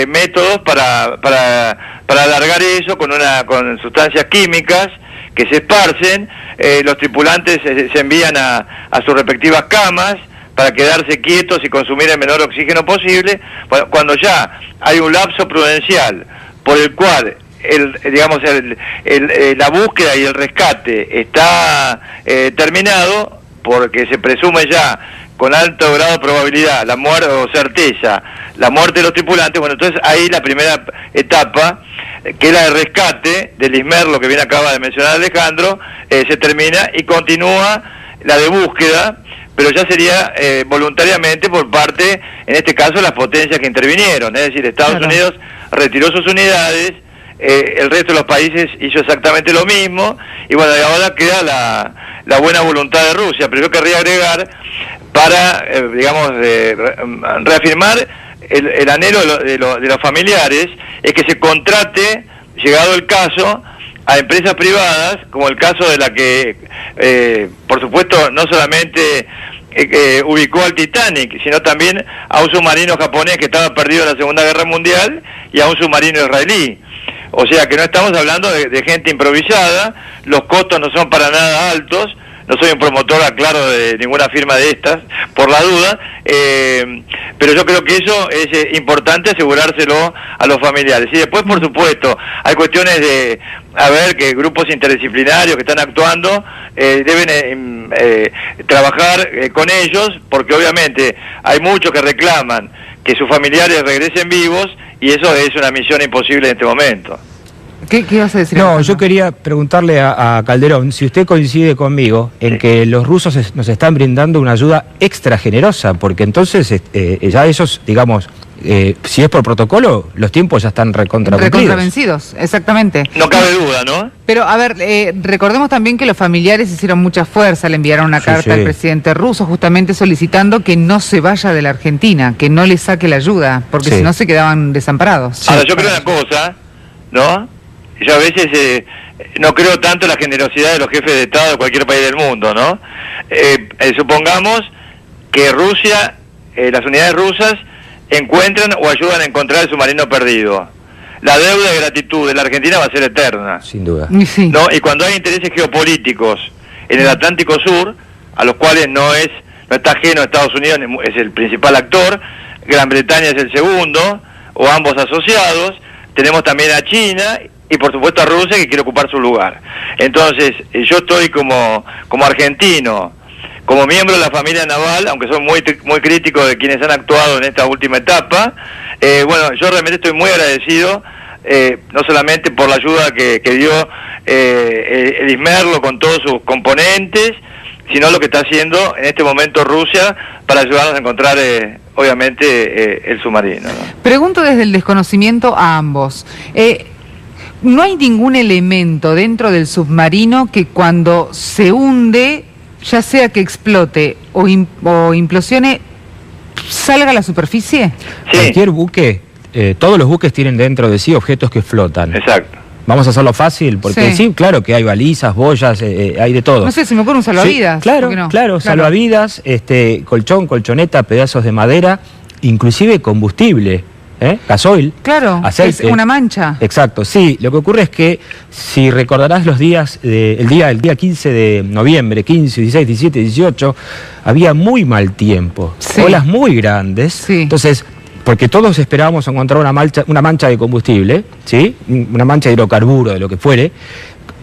Speaker 3: métodos para alargar eso con sustancias químicas que se esparcen. Los tripulantes se envían a sus respectivas camas para quedarse quietos y consumir el menor oxígeno posible. Cuando ya hay un lapso prudencial por el cual la búsqueda y el rescate está terminado, porque se presume ya con alto grado de probabilidad la muerte o certeza la muerte de los tripulantes, bueno, entonces ahí la primera etapa, que es la de rescate del Ismerlo, que bien acaba de mencionar Alejandro, se termina y continúa la de búsqueda, pero ya sería voluntariamente por parte, en este caso, las potencias que intervinieron, es decir, Estados Unidos retiró sus unidades, el resto de los países hizo exactamente lo mismo, y bueno, y ahora queda la buena voluntad de Rusia. Pero yo querría agregar, para, reafirmar el anhelo de los familiares, es que se contrate, llegado el caso, a empresas privadas, como el caso de la que, por supuesto, no solamente ubicó al Titanic, sino también a un submarino japonés que estaba perdido en la Segunda Guerra Mundial y a un submarino israelí. O sea que no estamos hablando de gente improvisada, los costos no son para nada altos. No soy un promotor, aclaro, de ninguna firma de estas, por la duda, pero yo creo que eso es importante asegurárselo a los familiares. Y después, por supuesto, hay cuestiones de, que grupos interdisciplinarios que están actuando deben trabajar con ellos, porque obviamente hay muchos que reclaman que sus familiares regresen vivos, y eso es una misión imposible en este momento.
Speaker 1: ¿Qué ibas a decir?
Speaker 2: No, yo quería preguntarle a Calderón si usted coincide conmigo en que los rusos nos están brindando una ayuda extra generosa, porque entonces ya esos, digamos, si es por protocolo, los tiempos ya están
Speaker 1: recontravencidos, exactamente.
Speaker 3: No cabe duda, ¿no?
Speaker 1: Pero, a ver, recordemos también que los familiares hicieron mucha fuerza, le enviaron una carta al presidente ruso justamente solicitando que no se vaya de la Argentina, que no le saque la ayuda, porque si no se quedaban desamparados.
Speaker 3: Ahora, yo creo una cosa, ¿no? Yo a veces no creo tanto en la generosidad de los jefes de Estado de cualquier país del mundo, ¿no? Supongamos que Rusia, las unidades rusas, encuentran o ayudan a encontrar el submarino perdido. La deuda de gratitud de la Argentina va a ser eterna.
Speaker 2: Sin duda.
Speaker 1: Sí.
Speaker 3: ¿No? Y cuando hay intereses geopolíticos en el Atlántico Sur, a los cuales no está ajeno Estados Unidos, es el principal actor, Gran Bretaña es el segundo, o ambos asociados, tenemos también a China y por supuesto a Rusia, que quiere ocupar su lugar. Entonces, yo estoy como argentino, como miembro de la familia naval, aunque soy muy crítico de quienes han actuado en esta última etapa, bueno, yo realmente estoy muy agradecido, no solamente por la ayuda que dio el Ismerlo con todos sus componentes, sino lo que está haciendo en este momento Rusia para ayudarnos a encontrar, obviamente, el submarino, ¿no?
Speaker 1: Pregunto desde el desconocimiento a ambos. ¿No hay ningún elemento dentro del submarino que cuando se hunde, ya sea que explote o implosione, salga a la superficie?
Speaker 3: Sí.
Speaker 2: Cualquier buque, todos los buques tienen dentro de sí objetos que flotan.
Speaker 3: Exacto.
Speaker 2: Vamos a hacerlo fácil, porque sí, claro que hay balizas, boyas, hay de todo.
Speaker 1: No sé, se me ocurre un salvavidas.
Speaker 2: Sí, claro, salvavidas, colchón, colchoneta, pedazos de madera, inclusive combustible. Gasoil,
Speaker 1: claro,
Speaker 2: aceite.
Speaker 1: Es una mancha.
Speaker 2: Exacto, sí. Lo que ocurre es que, si recordarás los días, el día 15 de noviembre, 15, 16, 17, 18, había muy mal tiempo, olas muy grandes. Sí. Entonces, porque todos esperábamos encontrar una mancha de combustible, ¿sí? Una mancha de hidrocarburo, de lo que fuere,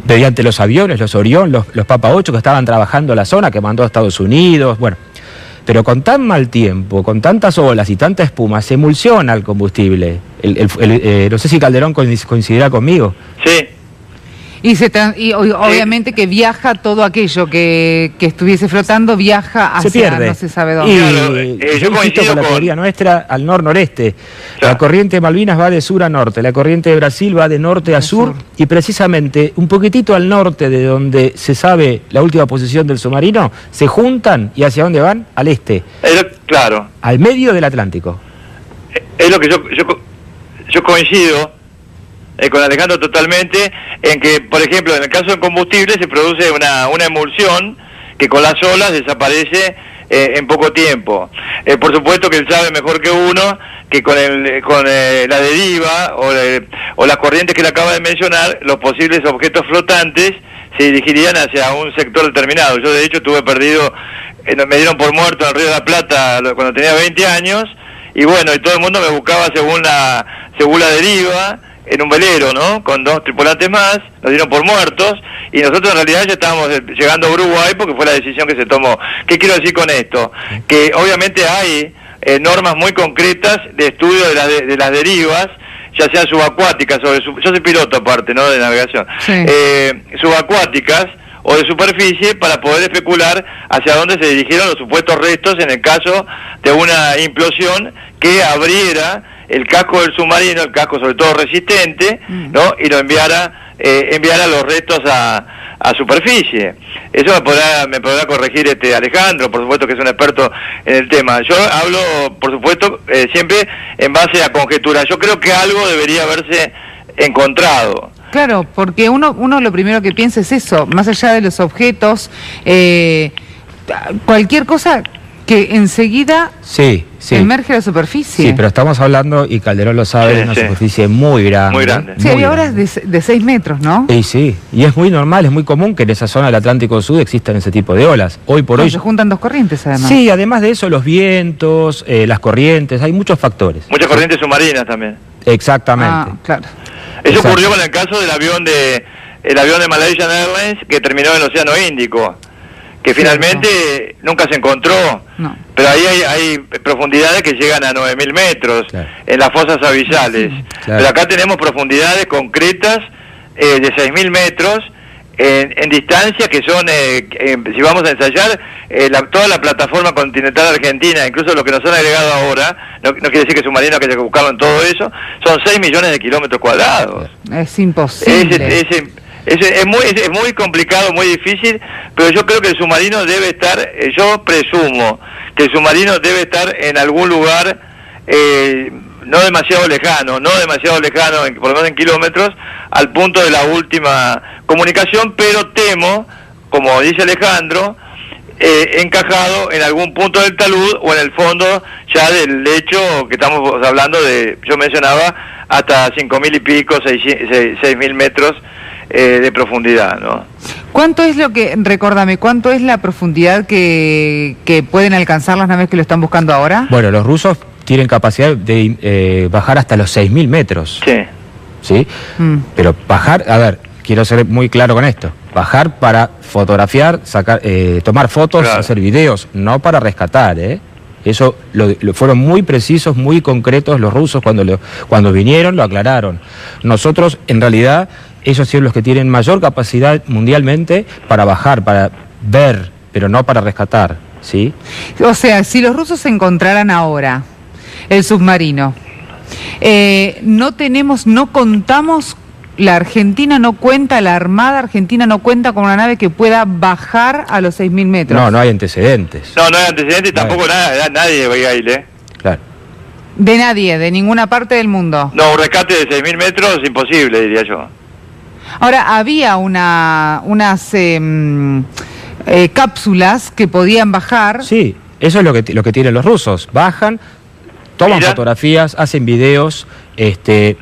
Speaker 2: mediante los aviones, los Orión, los Papa 8 que estaban trabajando en la zona, que mandó a Estados Unidos, bueno. Pero con tan mal tiempo, con tantas olas y tanta espuma, se emulsiona el combustible. No sé si Calderón coincidirá conmigo.
Speaker 3: Sí.
Speaker 1: Y obviamente que viaja todo aquello que estuviese flotando, viaja hacia
Speaker 2: se pierde.
Speaker 1: no se sabe dónde.
Speaker 2: Y
Speaker 3: Claro,
Speaker 2: yo insisto con la teoría nuestra al nor-noreste.
Speaker 3: Claro.
Speaker 2: La corriente de Malvinas va de sur a norte, la corriente de Brasil va de norte a sur, y precisamente un poquitito al norte de donde se sabe la última posición del submarino, se juntan y ¿hacia dónde van? Al este,
Speaker 3: Claro,
Speaker 2: al medio del Atlántico.
Speaker 3: es lo que yo coincido con Alejandro totalmente, en que, por ejemplo, en el caso del combustible se produce una emulsión que con las olas desaparece en poco tiempo. Por supuesto que él sabe mejor que uno que con la deriva o las corrientes que le acaba de mencionar, los posibles objetos flotantes se dirigirían hacia un sector determinado. Yo de hecho estuve perdido, me dieron por muerto en el Río de la Plata cuando tenía 20 años, y bueno, y todo el mundo me buscaba según la deriva, en un velero, ¿no? Con 2 tripulantes más, nos dieron por muertos, y nosotros en realidad ya estábamos llegando a Uruguay porque fue la decisión que se tomó. ¿Qué quiero decir con esto? Que obviamente hay normas muy concretas de estudio de las derivas, ya sean subacuáticas, yo soy piloto aparte, ¿no?, de navegación,
Speaker 1: Sí.
Speaker 3: Subacuáticas o de superficie, para poder especular hacia dónde se dirigieron los supuestos restos en el caso de una implosión que abriera el casco del submarino, el casco sobre todo resistente, ¿no?, y lo enviara los restos a superficie. Eso me podrá corregir Alejandro, por supuesto que es un experto en el tema. Yo hablo, por supuesto, siempre en base a conjeturas. Yo creo que algo debería haberse encontrado.
Speaker 1: Claro, porque uno lo primero que piensa es eso, más allá de los objetos, cualquier cosa que enseguida
Speaker 2: Sí.
Speaker 1: emerge a la superficie.
Speaker 2: Sí, pero estamos hablando, y Calderón lo sabe, de una superficie muy grande.
Speaker 3: Muy grande.
Speaker 1: Sí, había horas de 6 metros, ¿no?
Speaker 2: Sí, y es muy normal, es muy común que en esa zona del Atlántico Sur existan ese tipo de olas. Hoy por hoy...
Speaker 1: Se juntan 2 corrientes, además.
Speaker 2: Sí, además de eso, los vientos, las corrientes, hay muchos factores.
Speaker 3: Muchas corrientes submarinas también.
Speaker 2: Exactamente.
Speaker 1: Claro.
Speaker 3: Eso
Speaker 2: Exacto.
Speaker 3: ocurrió con el caso del avión de Malaysian Airlines, que terminó en el Océano Índico, que finalmente nunca se encontró.
Speaker 1: No.
Speaker 3: Pero ahí hay profundidades que llegan a 9.000 metros,
Speaker 2: Claro.
Speaker 3: en las fosas abisales.
Speaker 2: Claro.
Speaker 3: Pero acá tenemos profundidades concretas de 6.000 metros en distancias que son, si vamos a ensayar, toda la plataforma continental argentina, incluso lo que nos han agregado ahora, no quiere decir que submarino que haya que buscarlo en todo eso, son 6 millones de kilómetros cuadrados.
Speaker 1: Es imposible.
Speaker 3: Es muy complicado, muy difícil, pero yo creo que el submarino debe estar, yo presumo que el submarino debe estar en algún lugar no demasiado lejano, por lo menos en kilómetros, al punto de la última comunicación, pero temo, como dice Alejandro, encajado en algún punto del talud o en el fondo ya del lecho que estamos hablando de, yo mencionaba, hasta 5.000 y pico, 6.000 metros de profundidad, ¿no?
Speaker 1: ¿Cuánto es cuánto es la profundidad que pueden alcanzar las naves que lo están buscando ahora?
Speaker 2: Bueno, los rusos tienen capacidad de bajar hasta los 6.000 metros.
Speaker 3: Sí.
Speaker 2: ¿Sí? Pero bajar, a ver, quiero ser muy claro con esto. Bajar para fotografiar, tomar fotos,
Speaker 3: Claro.
Speaker 2: hacer videos, no para rescatar, ¿eh? Eso fueron muy precisos, muy concretos los rusos cuando vinieron, lo aclararon. Nosotros, en realidad, ellos son los que tienen mayor capacidad mundialmente para bajar, para ver, pero no para rescatar, ¿sí?
Speaker 1: O sea, si los rusos encontraran ahora el submarino, no contamos, la Argentina no cuenta, la Armada Argentina no cuenta con una nave que pueda bajar a los 6.000 metros.
Speaker 2: No hay antecedentes.
Speaker 3: No hay antecedentes y tampoco nadie veía ahí,
Speaker 2: Claro.
Speaker 1: De nadie, de ninguna parte del mundo.
Speaker 3: No, un rescate de 6.000 metros es imposible, diría yo.
Speaker 1: Ahora, había unas cápsulas que podían bajar.
Speaker 2: Sí, eso es lo que tienen los rusos. Bajan, toman
Speaker 3: Mira.
Speaker 2: fotografías, hacen videos,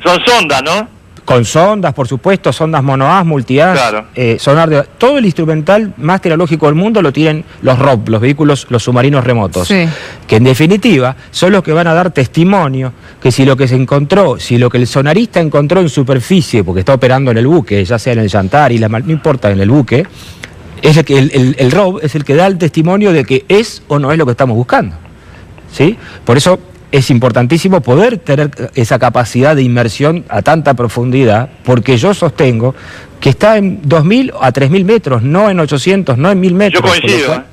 Speaker 3: Son sondas, ¿no?
Speaker 2: con sondas, por supuesto, sondas monoas, multias,
Speaker 3: Claro.
Speaker 2: sonar todo el instrumental más tecnológico del mundo lo tienen los ROV, los vehículos, los submarinos remotos,
Speaker 1: Sí.
Speaker 2: que en definitiva son los que van a dar testimonio que si lo que se encontró, si lo que el sonarista encontró en superficie, porque está operando en el buque, ya sea en el Yantar y no importa, en el buque, es el ROV es el que da el testimonio de que es o no es lo que estamos buscando, ¿sí? Por eso es importantísimo poder tener esa capacidad de inmersión a tanta profundidad, porque yo sostengo que está en 2.000 a 3.000 metros, no en 800, no en 1.000 metros.
Speaker 3: Yo coincido.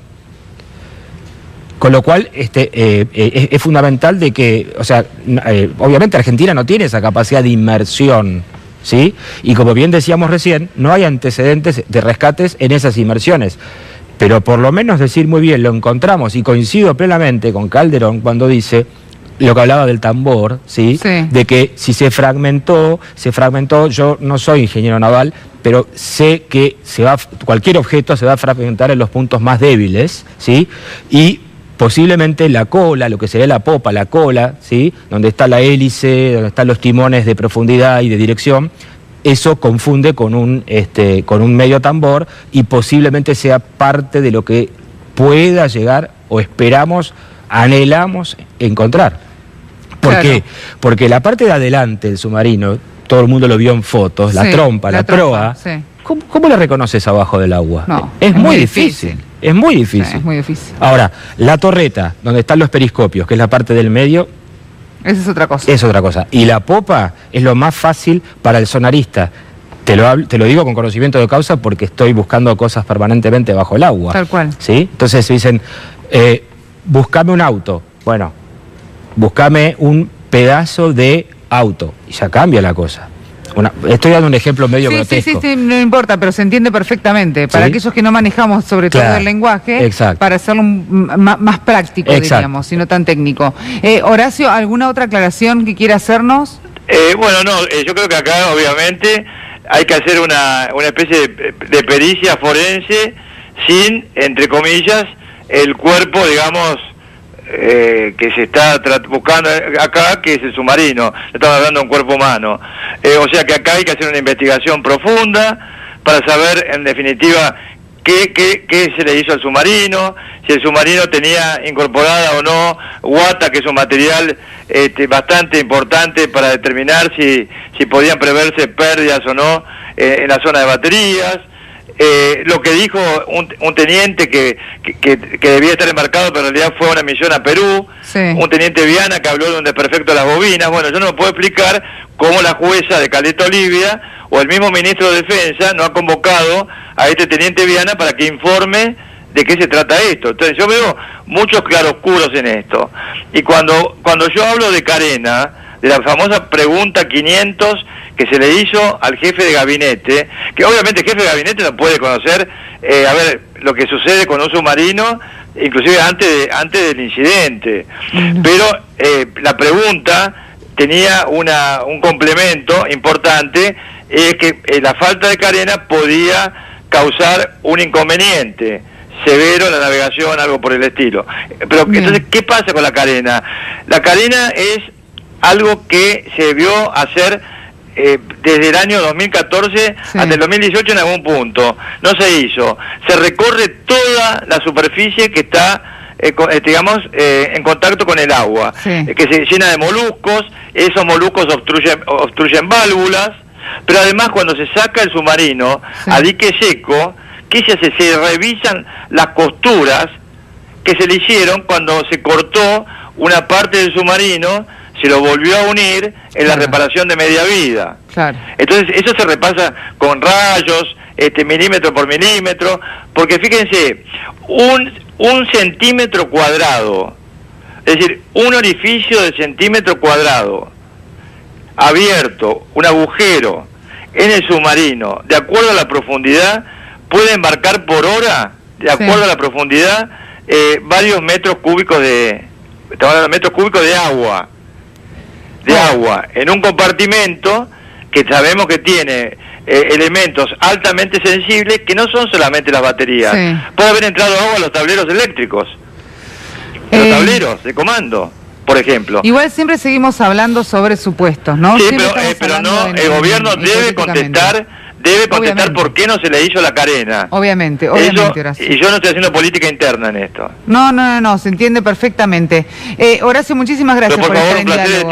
Speaker 2: Con lo cual es fundamental de que, o sea, obviamente Argentina no tiene esa capacidad de inmersión, ¿sí? Y como bien decíamos recién, no hay antecedentes de rescates en esas inmersiones. Pero por lo menos decir muy bien, lo encontramos, y coincido plenamente con Calderón cuando dice lo que hablaba del tambor, ¿sí?
Speaker 1: Sí.
Speaker 2: De que si se fragmentó, yo no soy ingeniero naval, pero sé que cualquier objeto se va a fragmentar en los puntos más débiles, ¿sí? Y posiblemente la cola, lo que sería la popa, la cola, ¿sí? Donde está la hélice, donde están los timones de profundidad y de dirección, eso confunde con un medio tambor y posiblemente sea parte de lo que pueda llegar o esperamos, anhelamos encontrar. ¿Por qué? Porque la parte de adelante del submarino, todo el mundo lo vio en fotos, la trompa, la proa,
Speaker 1: sí.
Speaker 2: ¿Cómo la reconoces abajo del agua?
Speaker 1: No,
Speaker 2: es muy difícil. Es muy difícil.
Speaker 1: Sí, es muy difícil.
Speaker 2: Ahora, la torreta, donde están los periscopios, que es la parte del medio,
Speaker 1: esa es otra cosa.
Speaker 2: es otra cosa. Y la popa es lo más fácil para el sonarista. Te lo digo con conocimiento de causa porque estoy buscando cosas permanentemente bajo el agua.
Speaker 1: Tal cual.
Speaker 2: ¿Sí? Entonces dicen, buscame un auto. Bueno, buscame un pedazo de auto. Y ya cambia la cosa. Estoy dando un ejemplo medio grotesco.
Speaker 1: Sí, no importa, pero se entiende perfectamente. Para aquellos que no manejamos sobre todo el lenguaje, para hacerlo más práctico, diríamos, y no tan técnico. Horacio, ¿alguna otra aclaración que quiera hacernos?
Speaker 3: Bueno, no, yo creo que acá obviamente hay que hacer una especie de pericia forense sin, entre comillas, el cuerpo, digamos, que se está buscando acá, que es el submarino. Estamos hablando de un cuerpo humano. O sea que acá hay que hacer una investigación profunda para saber, en definitiva, qué se le hizo al submarino, si el submarino tenía incorporada o no guata, que es un material bastante importante para determinar si podían preverse pérdidas o no en la zona de baterías. Lo que dijo un teniente que debía estar enmarcado, pero en realidad fue una misión a Perú, un teniente Viana que habló de un desperfecto de las bobinas. Bueno, yo no me puedo explicar cómo la jueza de Caleta Olivia o el mismo ministro de Defensa no ha convocado a este teniente Viana para que informe de qué se trata esto. Entonces yo veo muchos claroscuros en esto. Y cuando yo hablo de Carena, de la famosa pregunta 500 que se le hizo al jefe de gabinete, que obviamente el jefe de gabinete no puede conocer lo que sucede con un submarino, inclusive antes del incidente. Pero la pregunta tenía un complemento importante, es que la falta de carena podía causar un inconveniente severo en la navegación, algo por el estilo. Pero entonces, ¿qué pasa con la carena? La carena es algo que se vio hacer desde el año 2014 hasta el 2018 en algún punto. No se hizo. Se recorre toda la superficie que está, en contacto con el agua, que se llena de moluscos. Esos moluscos obstruyen válvulas, pero además cuando se saca el submarino a dique seco, ¿qué se hace? Se revisan las costuras que se le hicieron cuando se cortó una parte del submarino, se lo volvió a unir en la reparación de media vida. Entonces eso se repasa con rayos, milímetro por milímetro, porque fíjense, un centímetro cuadrado, es decir, un orificio de centímetro cuadrado abierto, un agujero en el submarino, de acuerdo a la profundidad, puede embarcar por hora, de acuerdo a la profundidad, varios metros cúbicos de agua. En un compartimento que sabemos que tiene elementos altamente sensibles, que no son solamente las baterías. Puede haber entrado agua a los tableros eléctricos, los tableros de comando, por ejemplo.
Speaker 1: Igual siempre seguimos hablando sobre supuestos, ¿no?
Speaker 3: Sí, pero no, el gobierno debe contestar por qué no se le hizo la carena.
Speaker 1: Obviamente, Horacio.
Speaker 3: Y yo no estoy haciendo política interna en esto.
Speaker 1: No, se entiende perfectamente. Horacio, muchísimas gracias por estar en diálogo.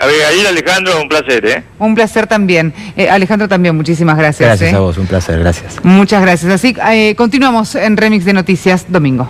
Speaker 3: Abigail, Alejandro, un placer.
Speaker 1: Un placer también. Alejandro también, muchísimas gracias.
Speaker 2: Gracias a vos, un placer, gracias.
Speaker 1: Muchas gracias. Así continuamos en Remix de Noticias, domingo.